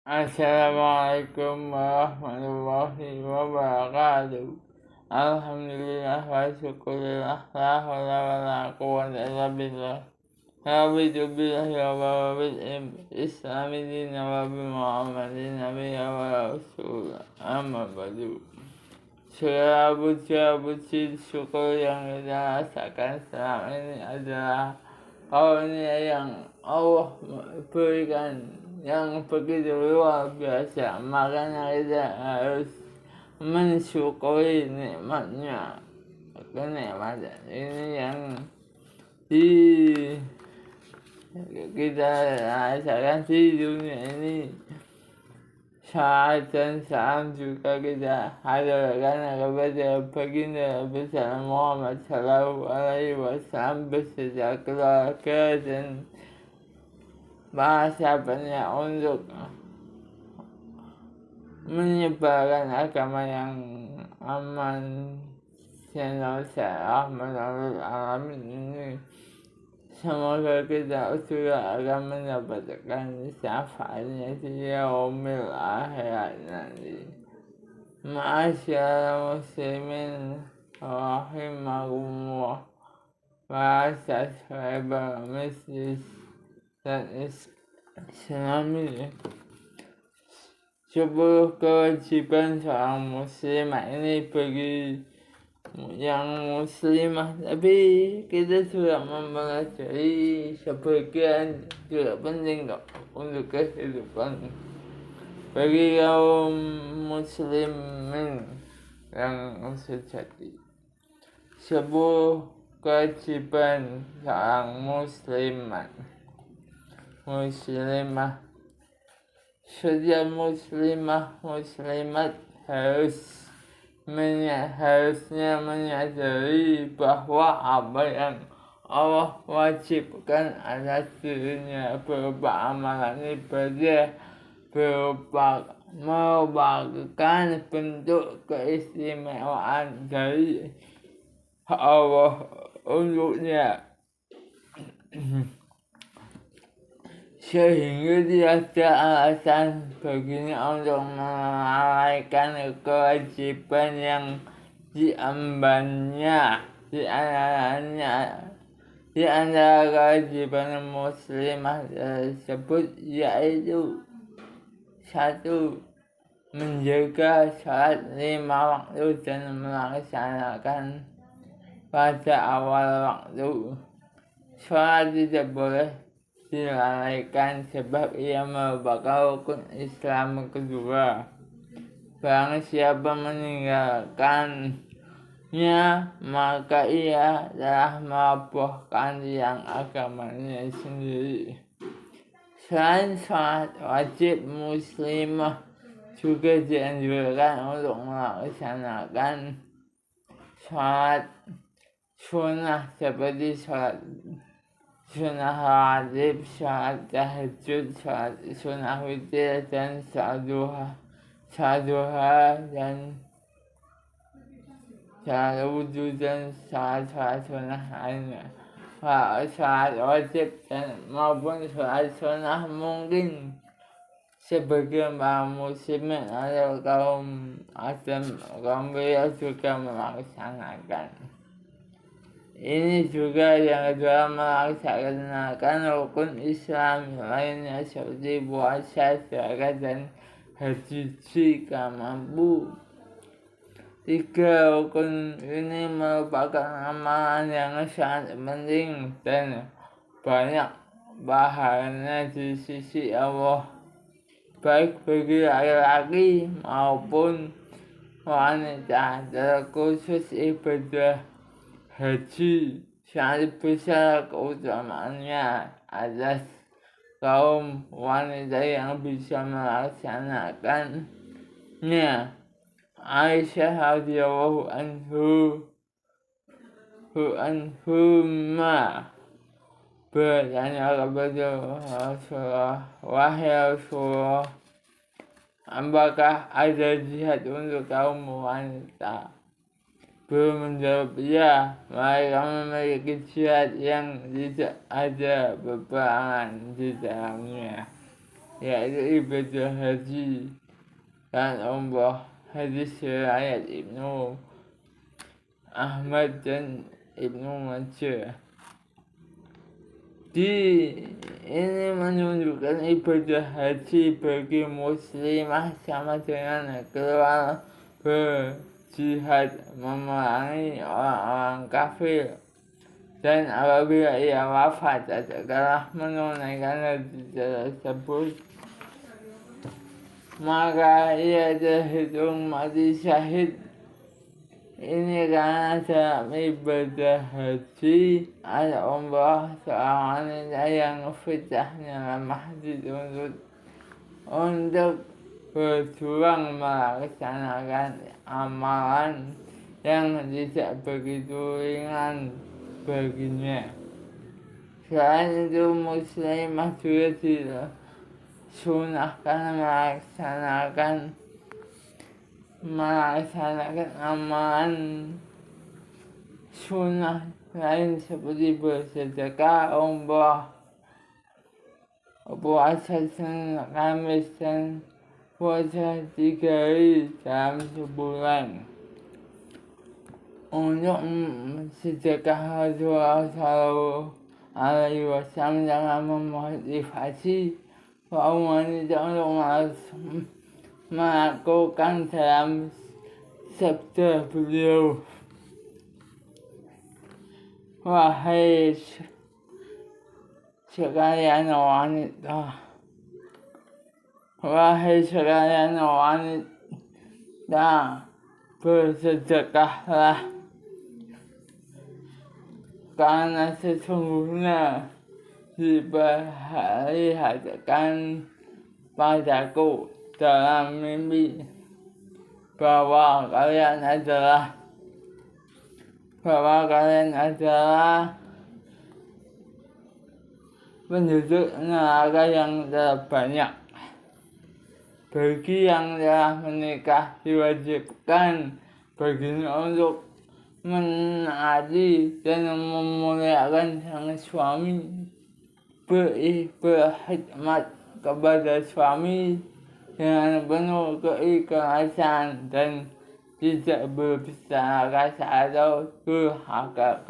Assalamualaikum warahmatullahi wabarakatuh. Alhamdulillah wa syukurillah la haula wa la quwwata illa billah. Raditu billahi wa bil islami dina wa bi Muhammadin nabiyya wa rasul. Amma ba'du. Segala puji syukur yang kita rasakan selama ini adalah karunia yang Allah berikan yang begitu luar biasa, makanya kita harus mensyukuri nikmatnya. Kenikmatan ini yang kita rasakan di dunia ini. Saat dan salam juga kita haturkan kepada baginda besar Muhammad Sallallahu Alaihi Wasallam beserta keluarga dan sahabatnya untuk menyebarkan agama yang aman, sentosa, rahmatul alamin ini. Semoga kita juga akan mendapatkan syafaatnya di yaumil akhirat nanti. Ma'asyarul muslimin rahimakumullah wa sahabat masjid dan Islami. 10 kewajiban seorang muslimah ini bagi yang muslimah, tapi kita juga mempelajari sebagian juga penting untuk kehidupan bagi kaum muslimin yang sejati. 10 kewajiban seorang muslimah. Setiap muslimat harusnya menyadari bahwa apa yang Allah wajibkan atas dirinya berupa amalan ibadah, merupakan bentuk keistimewaan dari Allah untuknya, sehingga tidak ada alasan baginya untuk melalaikan kewajiban yang diembannya. Di antara kewajiban muslimah tersebut yaitu 1. Menjaga salat 5 waktu dan melaksanakan pada awal waktu. Salat tidak boleh dilalaikan sebab ia merupakan rukun Islam kedua. Barang siapa meninggalkannya, maka ia telah merobohkan tiang agamanya sendiri. Selain salat wajib, muslimah juga dianjurkan untuk melaksanakan salat sunnah seperti salat sunnah rawatib, salat tahajud, salat sunnah witir, dan salat duha dan salat wudhu dan salat sunnah lainnya. Salat wajib dan maupun salat sunnah mungkin sebagian para muslimin atau kaum beliau juga melaksanakan. Ini juga yang kedua, melaksanakan rukun Islam lainnya seperti puasa, zakat, dan haji jika mampu. 3 rukun ini merupakan amalan yang sangat penting dan banyak pahalanya di sisi Allah, baik bagi laki-laki maupun wanita. Terkhusus ibadah haji sangat besar keutamaannya atas kaum wanita yang bisa melaksanakannya. Aisyah radhiyallahu anhuma bertanya kepada Rasulullah, "Wahai Rasulullah, apakah ada jihad untuk kaum wanita?" Beliau menjawab, "Ya, mereka memiliki jihad yang tidak ada peperangan di dalamnya." yaitu ibadah haji dan umrah. Hadis riwayat Ibnu Ahmad dan Ibnu Majah. Ini menunjukkan ibadah haji bagi muslimah sama dengan keluar berjihad memerangi orang-orang kafir, dan apabila ia wafat setelah menunaikan haji tersebut, maka ia terhitung mati syahid. Ini karena dalam ibadah haji ada umrah seorang wanita yang fitahnya lemah dituntut untuk berjuang melaksanakan amalan yang tidak begitu ringan baginya. Selain itu, muslimah juga disunahkan melaksanakan amalan sunnah lain seperti bersedekah, umrah, puasa Senin, Kamis, dan puasa 3 hari dalam sebulan. Untuk sedekah, Rasulullah SAW dengan memotivasi kaum wanita untuk melakukan dalam sabda beliau, wahai sekalian wanita, bersedekahlah, karena sesungguhnya diperlihatkan padaku dalam mimpi bahwa kalian adalah penduduk neraka yang terbanyak. Bagi yang telah menikah, diwajibkan baginya untuk menaati dan memuliakan sang suami, berkhidmat kepada suami dengan penuh keikhlasan dan tidak berbicara kasar atau durhaka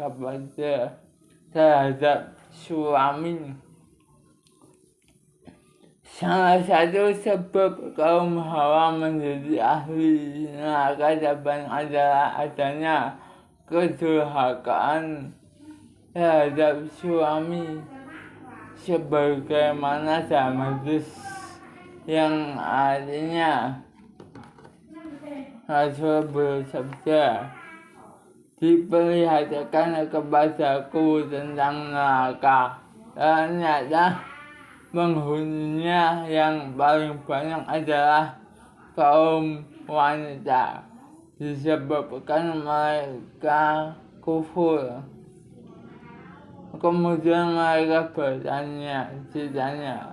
terhadap suami. Salah satu sebab kaum Hawa menjadi ahli neraka adalah adanya kedurhakaan terhadap suami, sebagaimana dalam hadis yang artinya Rasul bersabda, diperlihatkan kepadaku tentang neraka, ternyata penghuninya yang paling banyak adalah kaum wanita, disebabkan mereka kufur. Kemudian mereka ditanya,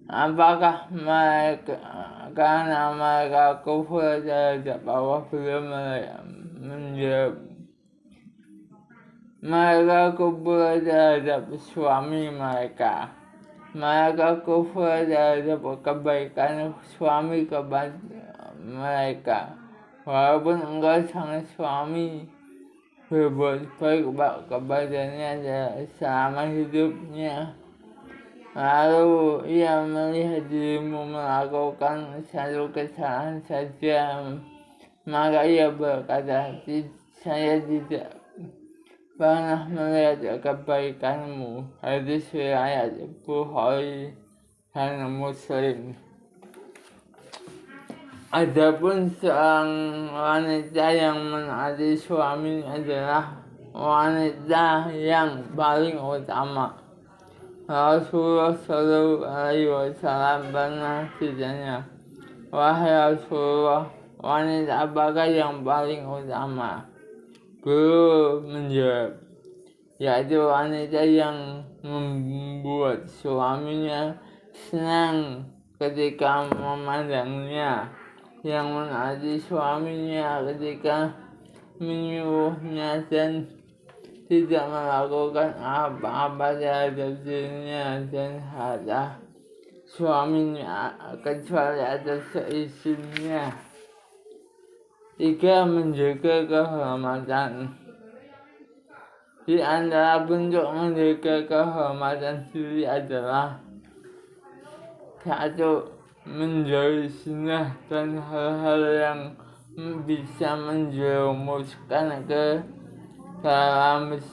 apakah karena mereka kufur terhadap Allah? Beliau menjawab, mereka kufur terhadap suami mereka. Mereka kufur terhadap kebaikan suami kepada mereka. Walaupun engkau sang suami berbuat baik kepadanya selama hidupnya, lalu ia melihat dirimu melakukan satu kesalahan saja, maka ia berkata, saya tidak pernah melihat kebaikanmu. Hadis riwayat Bukhari dan Muslim. Adapun seorang wanita yang menaati suami adalah wanita yang paling utama. Rasulullah SAW pernah ditanya, wahai Rasulullah, wanita apakah yang paling utama? Beliau menjawab, yaitu wanita yang membuat suaminya senang ketika memandangnya, yang menaati suaminya ketika menyuruhnya dan tidak melakukan apa-apa terhadap dirinya dan harta suaminya kecuali atas seizinnya. 3. Menjaga kehormatan. Di antara bentuk menjaga kehormatan diri adalah 1. Menjauhi zina dan hal-hal yang bisa menjerumuskan ke dalamnya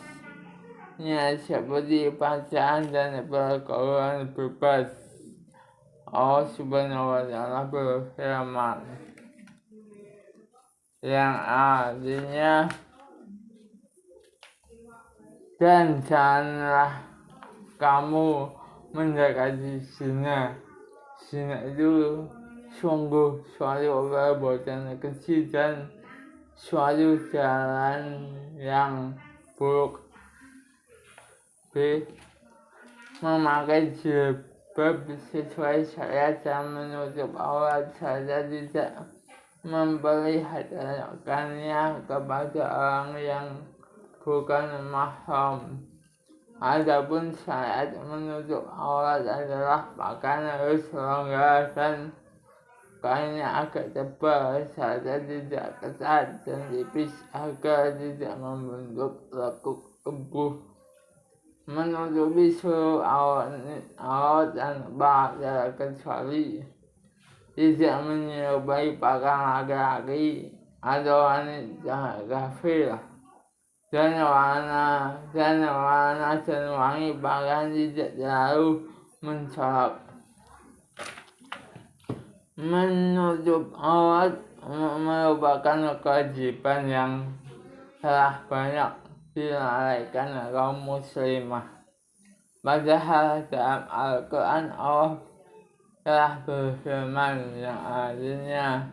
seperti pacaran dan pergaulan bebas. Allah Subhanahu wa Ta'ala berfirman yang artinya, dan janganlah kamu mendekati zina. Zina itu sungguh suatu perbuatan keji dan suatu jalan yang buruk. B. Memakai jilbab sesuai syariat dan menutup aurat serta tidak memperlihatkannya kepada orang yang bukan mahram. Adapun syariat menutup aurat adalah pakaian harus longgar dan kainnya agak tebal serta tidak ketat dan tipis agar tidak membentuk lekuk tubuh. Menutupi seluruh aurat dan badan kecuali tidak menyerupai pakaian laki-laki atau wanita kafir, dan warna dan wangi pakaian tidak terlalu mencolok. Menutup aurat merupakan kewajiban yang telah banyak dilalaikan kaum muslimah. Padahal dalam Al-Quran Allah telah berfirman yang artinya,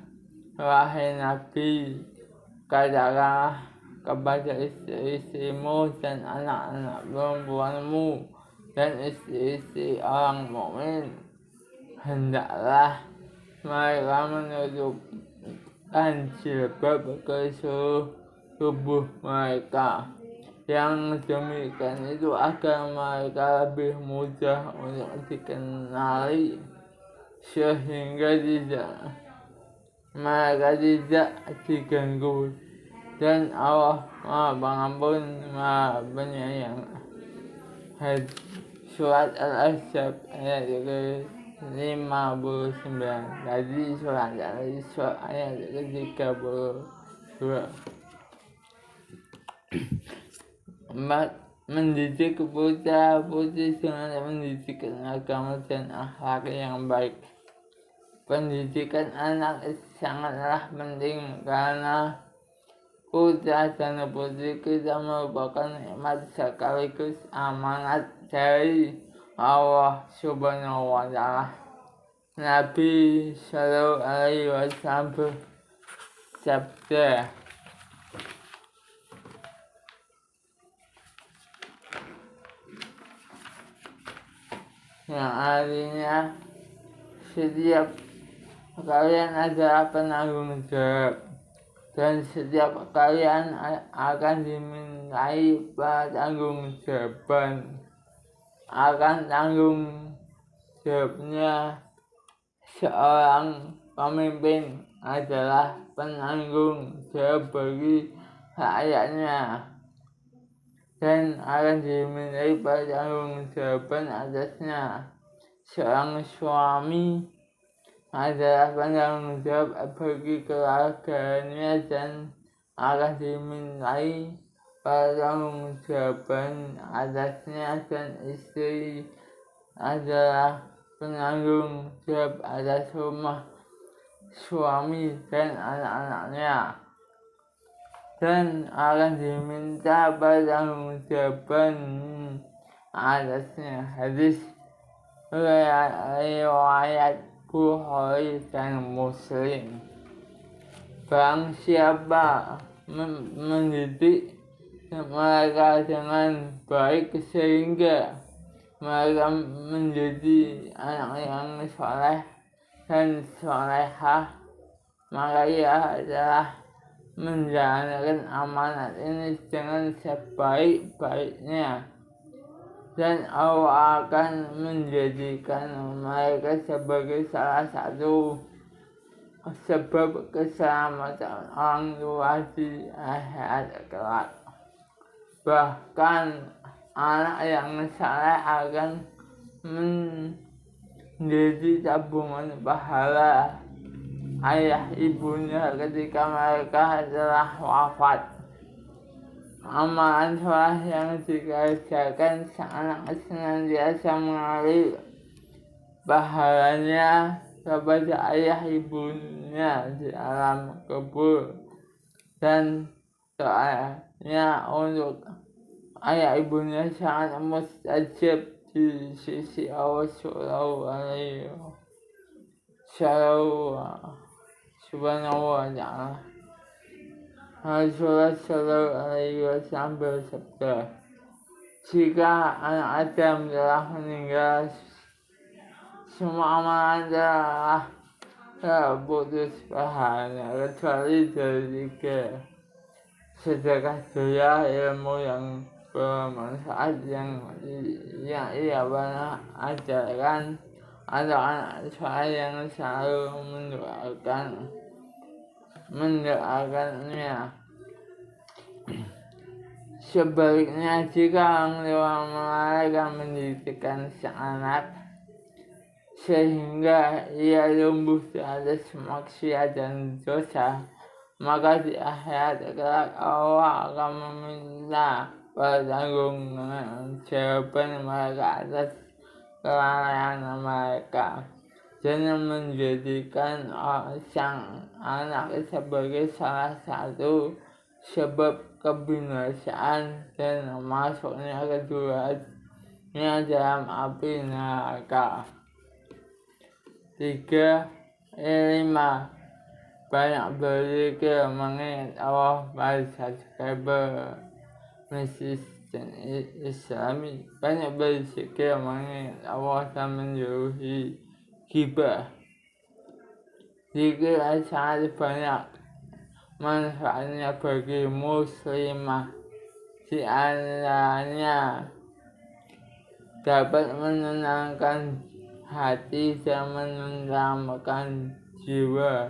wahai Nabi, katakanlah kepada istri-istrimu dan anak-anak perempuanmu dan istri-istri orang mukmin, hendaklah mereka menutupkan jilbab ke seluruh tubuh mereka. Yang demikian itu agar mereka lebih mudah untuk dikenali, sehingga mereka tidak diganggu, dan Allah Maha Pengampun Maha Penyayang. Surat Al-Ahzab ayat 59. Tadi surat Al-Isra ayat 32. 4. Mendidik putra-putri dengan pendidikan agama dan akhlak yang baik. Pendidikan anak sangatlah penting karena putra dan putri kita merupakan nikmat sekaligus amanat dari Allah Subhanahu wa Ta'ala. Nabi Shallallahu Alaihi Wasallam bersabda, yang artinya setiap kalian adalah penanggung jawab, dan setiap kalian akan dimintai pertanggungjawaban. Akan tanggung jawabnya seorang pemimpin adalah penanggung jawab bagi rakyatnya, dan akan dimintai pertanggungjawaban atasnya. Seorang suami adalah penanggung jawab bagi keluarganya dan akan dimintai pertanggungjawaban atasnya, dan istri adalah penanggung jawab atas rumah suami dan anak-anaknya, dan akan diminta pertanggungjawaban atasnya. Hadis riwayat Bukhari dan Muslim. Barang siapa mendidik mereka dengan baik sehingga mereka menjadi anak yang soleh dan solehah, maka ia adalah menjalankan amanat ini dengan sebaik-baiknya. dan Allah akan menjadikan mereka sebagai salah satu sebab keselamatan orang tua di akhirat kelak. Bahkan anak yang saleh akan menjadi tabungan pahala ayah ibunya ketika mereka telah wafat. Amalan soleh yang dikerjakan seanak senantiasa mengalir pahalanya kepada ayah ibunya di alam kubur, dan doanya untuk ayah ibunya sangat mustajab di sisi Allah subhanahu wa ta'ala. Rasulullah Shallallahu Alaihi Wasallam bersabda, jika anak Adam telah meninggal, semua amalan telah terputus pahalanya kecuali dari 3: sedekah jariah, ilmu yang bermanfaat yang ia pernah ajarkan, atau anak soleh yang selalu mendoakannya. Sebaliknya, jika orang tua mereka mendidikkan sang anak sehingga ia tumbuh di atas maksiat dan dosa, maka di akhirat kelak Allah akan meminta pertanggungjawaban mereka atas kelalaian mereka, dan menjadikan sang anak sebagai salah satu sebab kebinasaan dan masuknya keduanya dalam api neraka. 5. Banyak berzikir mengingat Allah pada subscriber Masjid Islami. Banyak berzikir mengingat Allah dan menjauhi ghibah. Zikir sangat banyak manfaatnya bagi muslimah. Di antaranya dapat menenangkan hati dan menenangkan jiwa.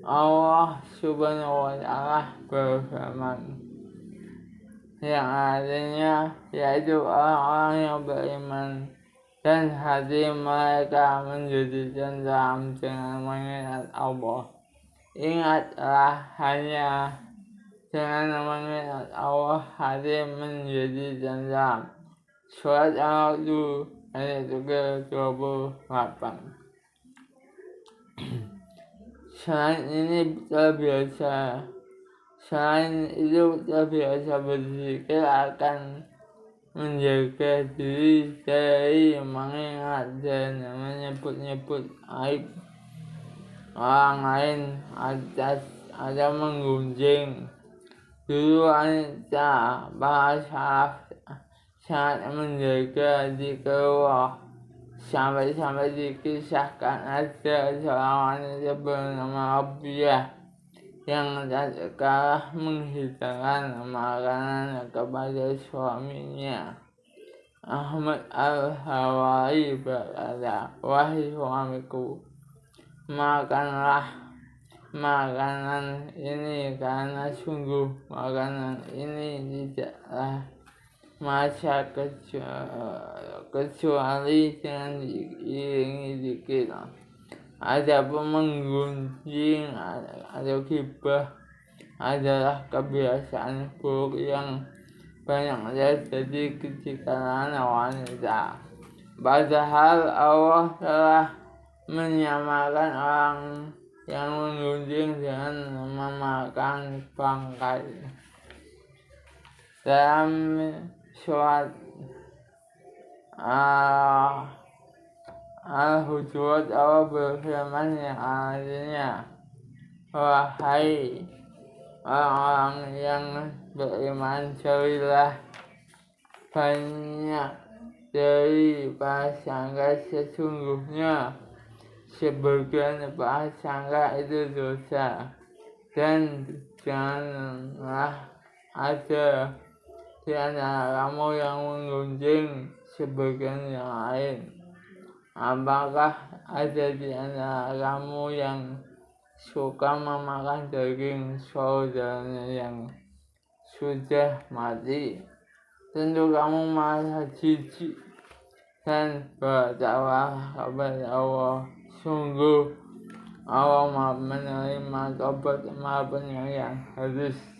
Allah subhanahu wa ta'ala berfirman, yang artinya yaitu orang-orang yang beriman dan hati mereka menjadi tenteram dengan mengingat Allah. Ingatlah, hanya dengan mengingat Allah hati menjadi tenteram. Surat Al-A'raf ayat 28. Selain itu terbiasa berzikir akan menjaga diri dari mengingat dan menyebut-nyebut aib orang lain atau menggunjing. Dulu wanita para salaf sangat menjaga zikirullah, sampai dikisahkan ada seorang wanita bernama Rabi'ah yang tatkala menghidangkan makanan kepada suaminya. Ahmad Al-Hawari berkata, wahai suamiku, makanlah makanan ini karena sungguh makanan ini tidaklah masa kecuali dengan diiringi zikir. Adapun menggunjing atau ghibah adalah kebiasaan buruk yang banyak terjadi di kalangan wanita. Padahal Allah telah menyamakan orang yang menggunjing dengan memakan bangkai. Dalam surat Al-Hujurat, Allah berfirman yang artinya, wahai orang-orang yang beriman, jauhilah banyak dari prasangka, sesungguhnya sebagian prasangka itu dosa, dan janganlah ada di antara kamu yang menggunjing sebagian yang lain? Apakah ada di antara kamu yang suka memakan daging saudaranya yang sudah mati? Tentu kamu merasa jijik dan bertakwa kepada Allah. Sungguh Allah Maha menerima tobat Maha Penyayang. Hadis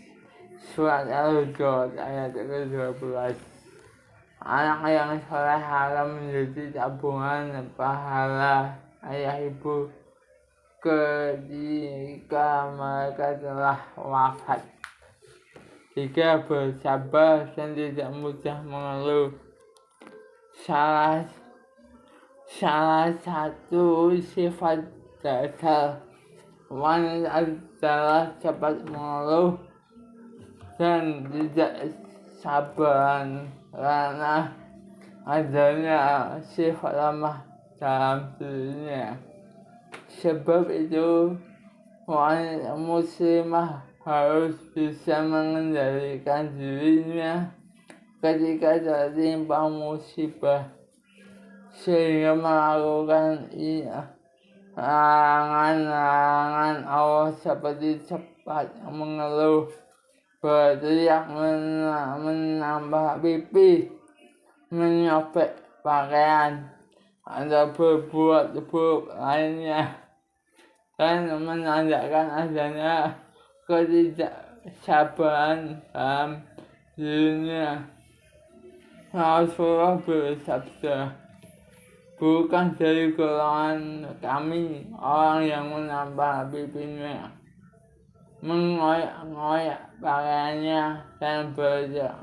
Surat Al-Hujurat ayat ke-12. Anak yang soleh akan menjadi tabungan pahala ayah ibu ketika mereka telah wafat. 3. Bersabar dan tidak mudah mengeluh. Salah satu sifat dasar wanita adalah cepat mengeluh dan tidak sabaran karena adanya sifat lemah dalam dirinya. Sebab itu wanita muslimah harus bisa mengendalikan dirinya ketika tertimpa musibah, sehingga melakukan larangan Allah seperti cepat mengeluh, berteriak, menambah pipi, menyobek pakaian, atau berbuat buruk lainnya, dan menandakan adanya ketidaksabaran dalam dirinya. Rasulullah bersabda, bukan dari golongan kami orang yang menambah pipinya, mengoyak-ngoyak pakaiannya, dan berteriak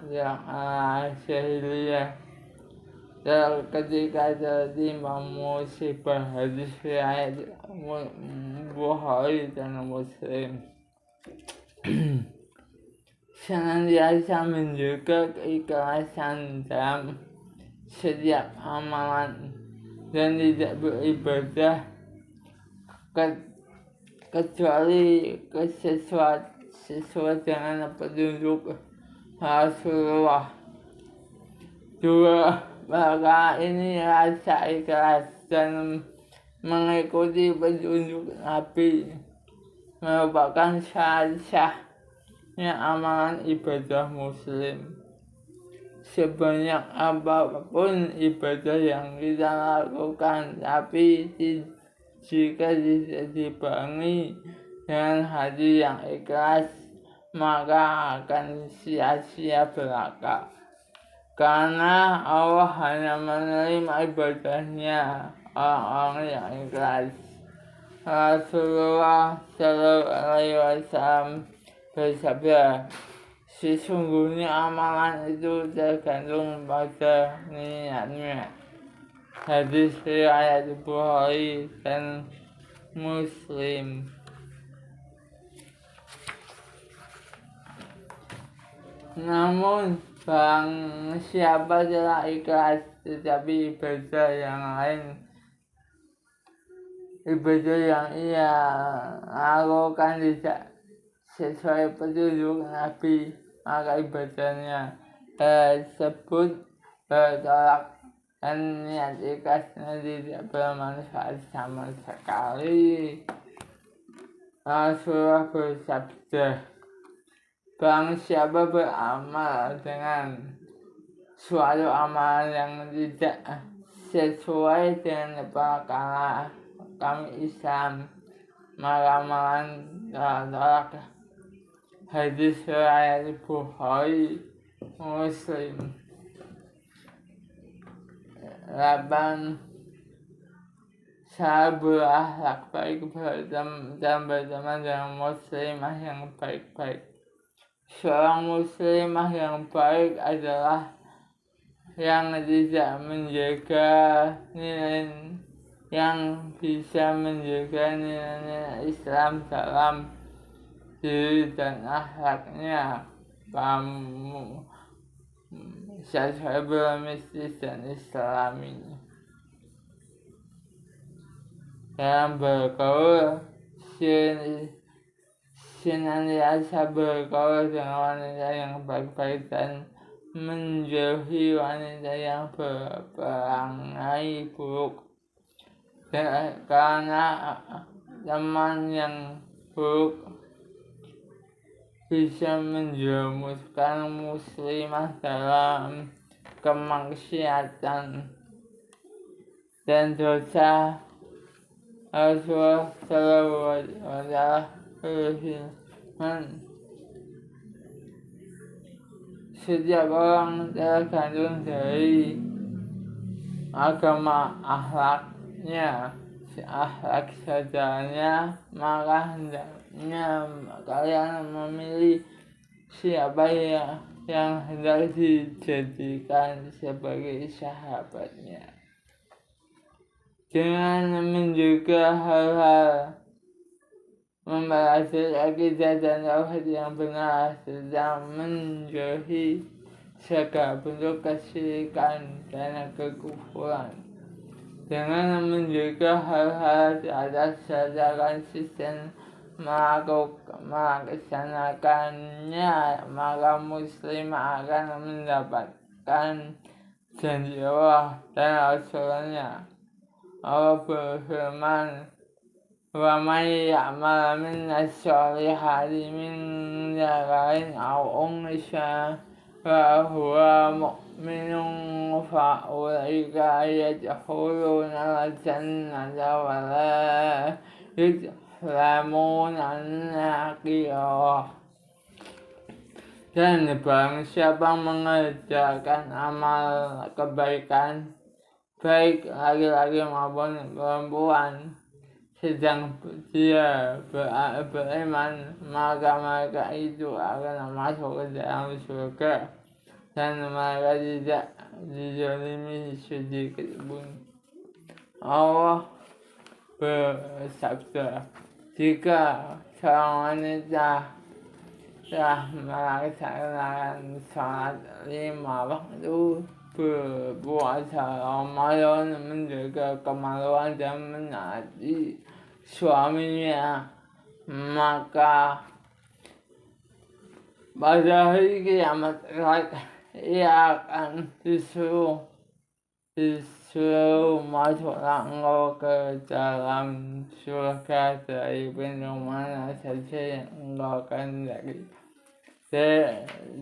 jahiliyah ketika tertimpa musibah. Hadis riwayat Bukhari dan Muslim. Senantiasa menjaga keikhlasan dalam setiap amalan dan tidak beribadah kecuali sesuai dengan petunjuk Rasulullah. 2. Perkara ini rasa ikhlas dan mengikuti petunjuk Nabi merupakan sah-sahnya amalan ibadah muslim. Sebanyak apapun ibadah yang kita lakukan, tapi jika tidak dibarengi dengan hati yang ikhlas, maka akan sia-sia belaka. Karena Allah hanya menerima ibadahnya orang-orang yang ikhlas. Rasulullah SAW bersabda, sesungguhnya amalan itu tergantung pada niatnya. Hadis riwayat Bukhari dan Muslim. Namun barang siapa telah ikhlas tetapi ibadah yang ia lakukan tidak sesuai petunjuk Nabi, maka ibadahnya tersebut bertolak dan niat ikhlasnya tidak bermanfaat sama sekali. Rasulullah bersabda, barang siapa beramal dengan suatu amalan yang tidak sesuai dengan perkara kami Islam, maka amalan tolak. Hadis riwayat Bukhari Muslim. 8. Cara berakhlak baik dan berteman dengan muslimah yang baik-baik. Seorang muslimah yang baik adalah yang tidak menjaga nilai, yang bisa menjaga nilai Islam dalam diri dan akhlaknya, sesuai mistis dan Islami. Dalam bergaul, senantiasa bergaul dengan wanita yang baik-baik dan menjauhi wanita yang berperangai buruk, karena teman yang buruk bisa menjerumuskan muslimah dalam kemaksiatan dan dosa. Rasulullah SAW berfirman, setiap orang tergantung dari agama akhlaknya, akhlak saudaranya, maka hendaknya kalian memilih siapa yang hendak dijadikan sebagai sahabatnya, dengan menjaga hal-hal mempelajari akidah dan tauhid yang benar, sedang menjauhi segala bentuk kesyirikan dan kekufuran, dengan menjaga hal-hal di atas secara konsisten melaksanakannya, maka muslim akan mendapatkan janji Allah dan Rasulnya. Allah berfirman, wa may ya'mal minas solihati min dzakarin aw unsha wa huwa mu'minun fa ulaika yadkhuluna al-jannata wa la yuzlamuna naqira. Dan barang siapa mengerjakan amal kebaikan, baik laki-laki maupun perempuan, sedang dia beriman, maka mereka itu akan masuk ke dalam surga, dan mereka tidak dizalimi sedikit pun. Allah bersabda, jika seorang wanita telah melaksanakan sholat 5 waktu, berpuasa Ramadan, menjaga kemaluan dan menaati suaminya, maka pada hari kiamat ia akan disuruh masuklah ke dalam surga dari pintu mana saja yang engkau kehendaki.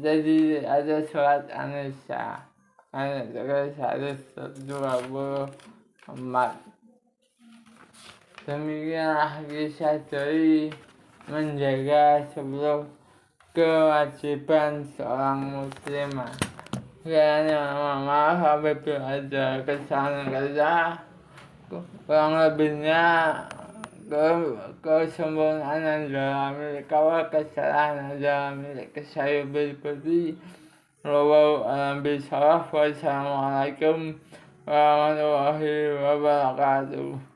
Jadi ada surat An-Nisa ayat 124. Demikianlah kisah dari menjaga 10 kewajiban seorang muslimah. Karena maaf apabila ada kesalahan, kurang lebihnya kesempurnaan adalah milik Allah, kesalahan adalah milik saya pribadi. Wallahu a'lam bishawab. Wassalamualaikum warahmatullahi wabarakatuh.